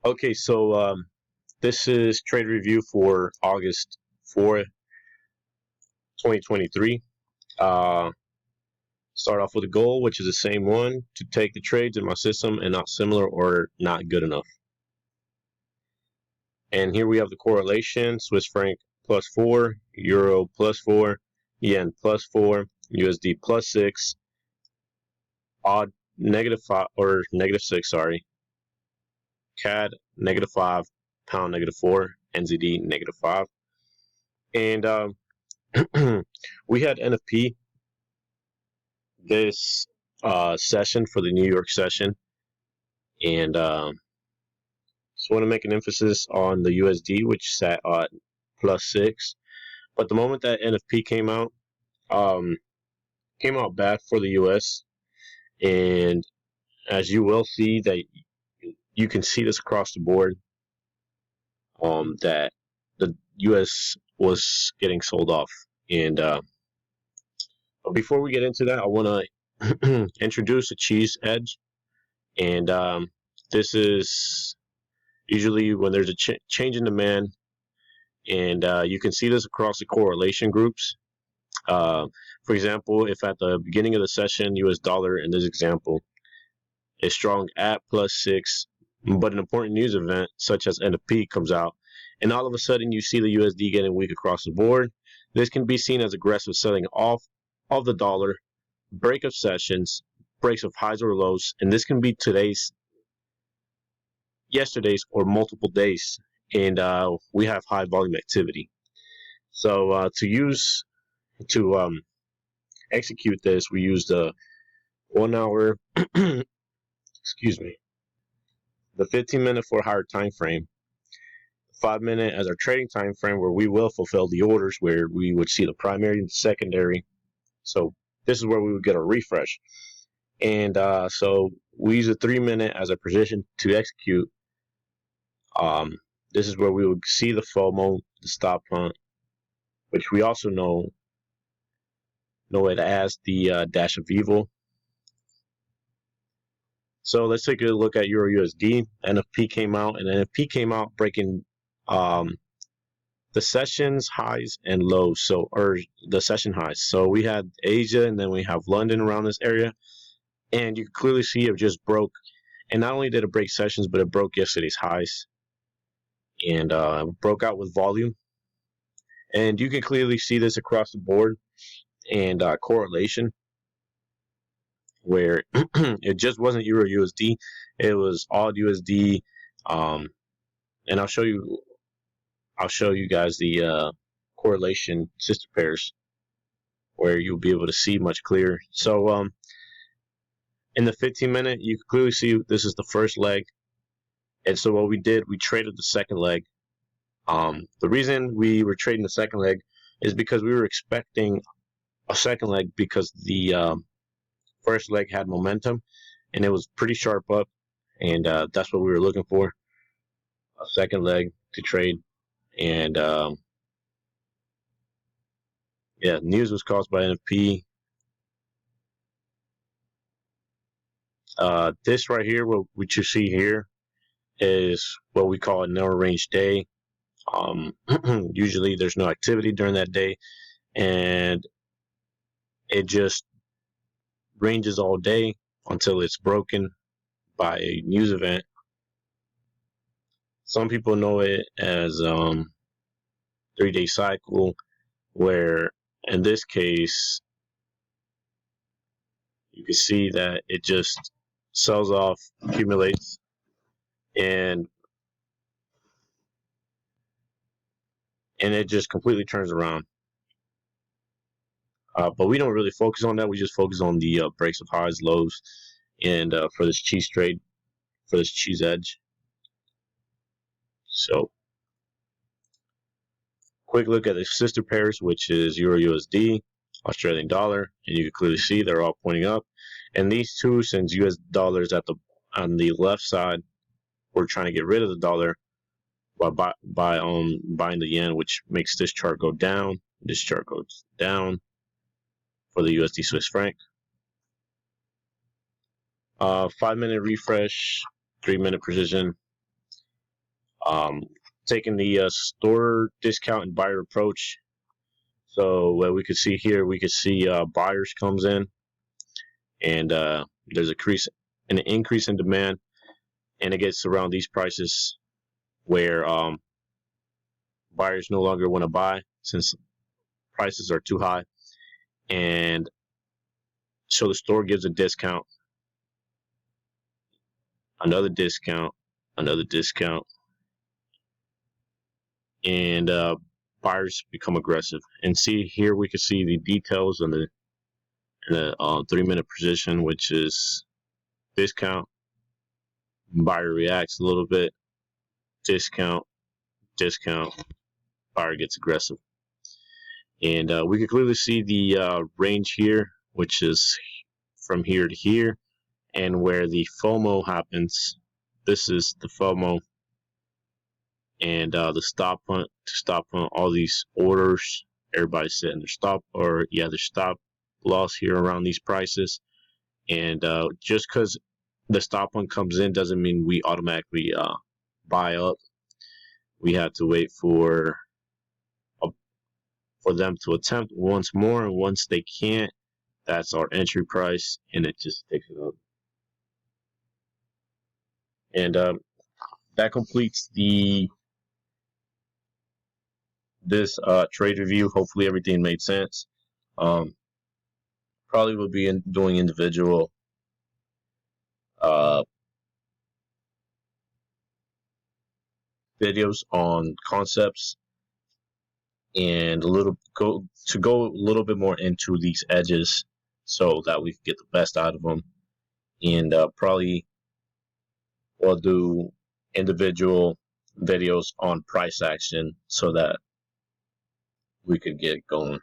Okay, so this is trade review for August 4th, 2023. Start off with a goal, which is the same one, to take the trades in my system and not similar or not good enough. And here we have the correlation: Swiss franc +4, Euro +4, Yen +4, USD +6, odd -5 or -6, sorry, CAD -5, pound -4, NZD -5. And we had NFP this session for the New York session, and just want to make an emphasis on the USD, which sat at +6. But the moment that NFP came out bad for the US, and as you will see, that you can see this across the board, that the US was getting sold off. And but before we get into that, I want to introduce a cheese edge. And this is usually when there's a change in demand, and you can see this across the correlation groups. For example, if at the beginning of the session, US dollar in this example is strong at +6, but an important news event such as NFP comes out, and all of a sudden you see the USD getting weak across the board, this can be seen as aggressive selling off of the dollar, break of sessions, breaks of highs or lows, and this can be yesterday's, or multiple days, and we have high volume activity. So to execute this, we use the 1 hour, excuse me, the 15-minute for higher time frame, 5-minute as our trading time frame, where we will fulfill the orders, where we would see the primary and secondary. So this is where we would get a refresh. And so we use a 3-minute as a position to execute. This is where we would see the FOMO, the stop hunt, which we also know it as the dash of evil. So let's take a look at Euro USD. NFP came out, and NFP came out breaking the sessions highs and lows, or the session highs. So we had Asia, and then we have London around this area, and you can clearly see it just broke. And not only did it break sessions, but it broke yesterday's highs, and broke out with volume. And you can clearly see this across the board, and correlation, where it just wasn't Euro USD, it was all USD. And I'll show you guys the correlation sister pairs, where you'll be able to see much clearer. So in the 15-minute, you can clearly see this is the first leg, and so what we did, we traded the second leg. The reason we were trading the second leg is because we were expecting a second leg, because the first leg had momentum and it was pretty sharp up, and that's what we were looking for, a second leg to trade. And yeah, news was caused by NFP. This right here, what you see here, is what we call a narrow range day. Usually there's no activity during that day, and it just ranges all day until it's broken by a news event. Some people know it as 3-day cycle, where in this case you can see that it just sells off, accumulates, and it just completely turns around. But we don't really focus on that. We just focus on the breaks of highs, lows, and for this cheese trade, for this cheese edge. So quick look at the sister pairs, which is Euro USD, Australian dollar, and you can clearly see they're all pointing up. And these two, since US dollar is on the left side, we're trying to get rid of the dollar by buying the yen, which makes this chart go down. This chart goes down for the USD Swiss franc. 5-minute refresh, 3-minute precision. taking the store discount and buyer approach. So what we could see here, we could see buyers comes in, and there's an increase in demand, and it gets around these prices where buyers no longer want to buy since prices are too high, and so the store gives a discount, another discount, another discount, and buyers become aggressive. And see here, we can see the details on the 3-minute position, which is discount, buyer reacts a little bit, discount, discount, buyer gets aggressive. And we can clearly see the range here, which is from here to here, and where the FOMO happens. This is the FOMO, and the stop hunt, to stop hunt all these orders. Everybody's setting their stop, or their stop loss here around these prices. And just because the stop hunt comes in doesn't mean we automatically buy up. We have to wait for them to attempt once more, and once they can't, that's our entry price, and it just takes it up. And that completes this trade review. Hopefully everything made sense. Probably will be doing individual videos on concepts, and go a little bit more into these edges so that we can get the best out of them. And probably we'll do individual videos on price action so that we could get going.